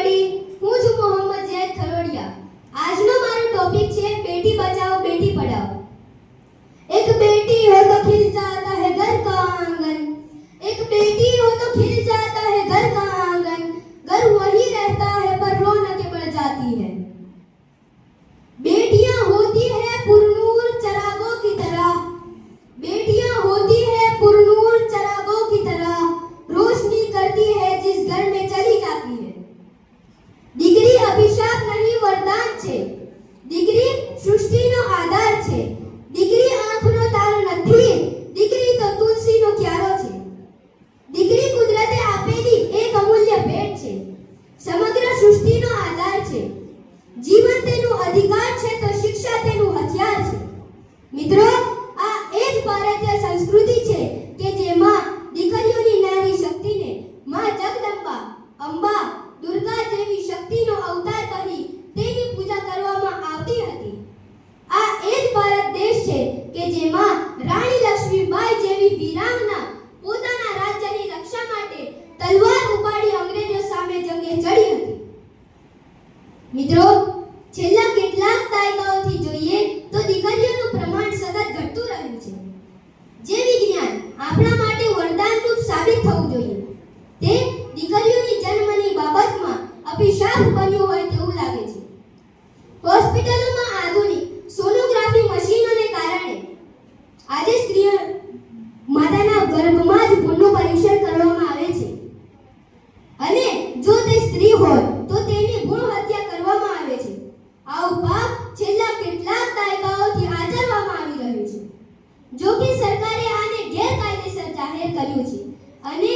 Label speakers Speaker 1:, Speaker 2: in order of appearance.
Speaker 1: વડી હું છું મોહમ્મદ ઝૈદ ખરોડિયા। આજનો મારો ટોપિક છે બેટી બચાઓ બેટી પઢાઓ। एक बेटी हो तो खिल जाता है घर का आंगन, एक बेटी हो तो खिल जाता है घर का आंगन, घर वही रहता है पर रौनकें बढ़ जाती है। बेटियां होती है पुरनूर चरागों की तरह, बेटियां होती है पुरनूर चरागों की तरह, रोशनी करती है जिस घर में चली जाती है। દીકરી અભિશાપ નહીં વરદાન છે, દીકરી સૃષ્ટિનો આધાર છે, દીકરી આંખનો તારો નથી, દીકરી તો તુલસીનો ક્યારો છે। દીકરી કુદરતે આપેલી એક અમૂલ્ય ભેટ છે, સમગ્ર સૃષ્ટિનો આધાર છે। જીવન તેનું અધિકાર છે તો શિક્ષા તેનું હથિયાર છે। મિત્રો, આ એ જ ભારતીય સંસ્કૃતિ છે કે જેમાં દીકરીઓની નારી શક્તિને માં જગદંબા, અંબા, દુર્ગા જેવી શક્તિનો અવતાર કહી તેની પૂજા કરવામાં આવતી હતી। આ એ જ ભારત દેશ છે કે જેમાં રાણી લક્ષ્મીબાઈ જેવી વીરાંગના પોતાના રાજ્યની રક્ષા માટે તલવાર ઉપાડી અંગ્રેજો સામે જંગે ચડી હતી। મિત્રો, છેલ્લા કેટલાક દાયકાઓથી જોઈએ તો દીકરીઓનું પ્રમાણ સતત ઘટતું રહ્યું છે। જે વિજ્ઞાન આપણા માટે વરદાનરૂપ સાબિત થવું જોઈએ તે દીકરીઓની જન્મની બાબતમાં અભિશાપ બન્યું હોય તેવું લાગે છે। હોસ્પિટલોમાં આધુનિક સોનોગ્રાફી મશીનોને કારણે આજે સ્ત્રીઓ માતાના ગર્ભમાં જ ભ્રૂણનું પરીક્ષણ કરવામાં આવે છે અને જો તે સ્ત્રી હોય તો તેની ભ્રૂણ હત્યા કરવામાં આવે છે। આવું પાપ છેલ્લા કેટલાક દાયકાઓથી આચરવામાં આવી રહ્યું છે। જો કે સરકારે આને ગેરકાયદેસર જાહેર કર્યું છે અને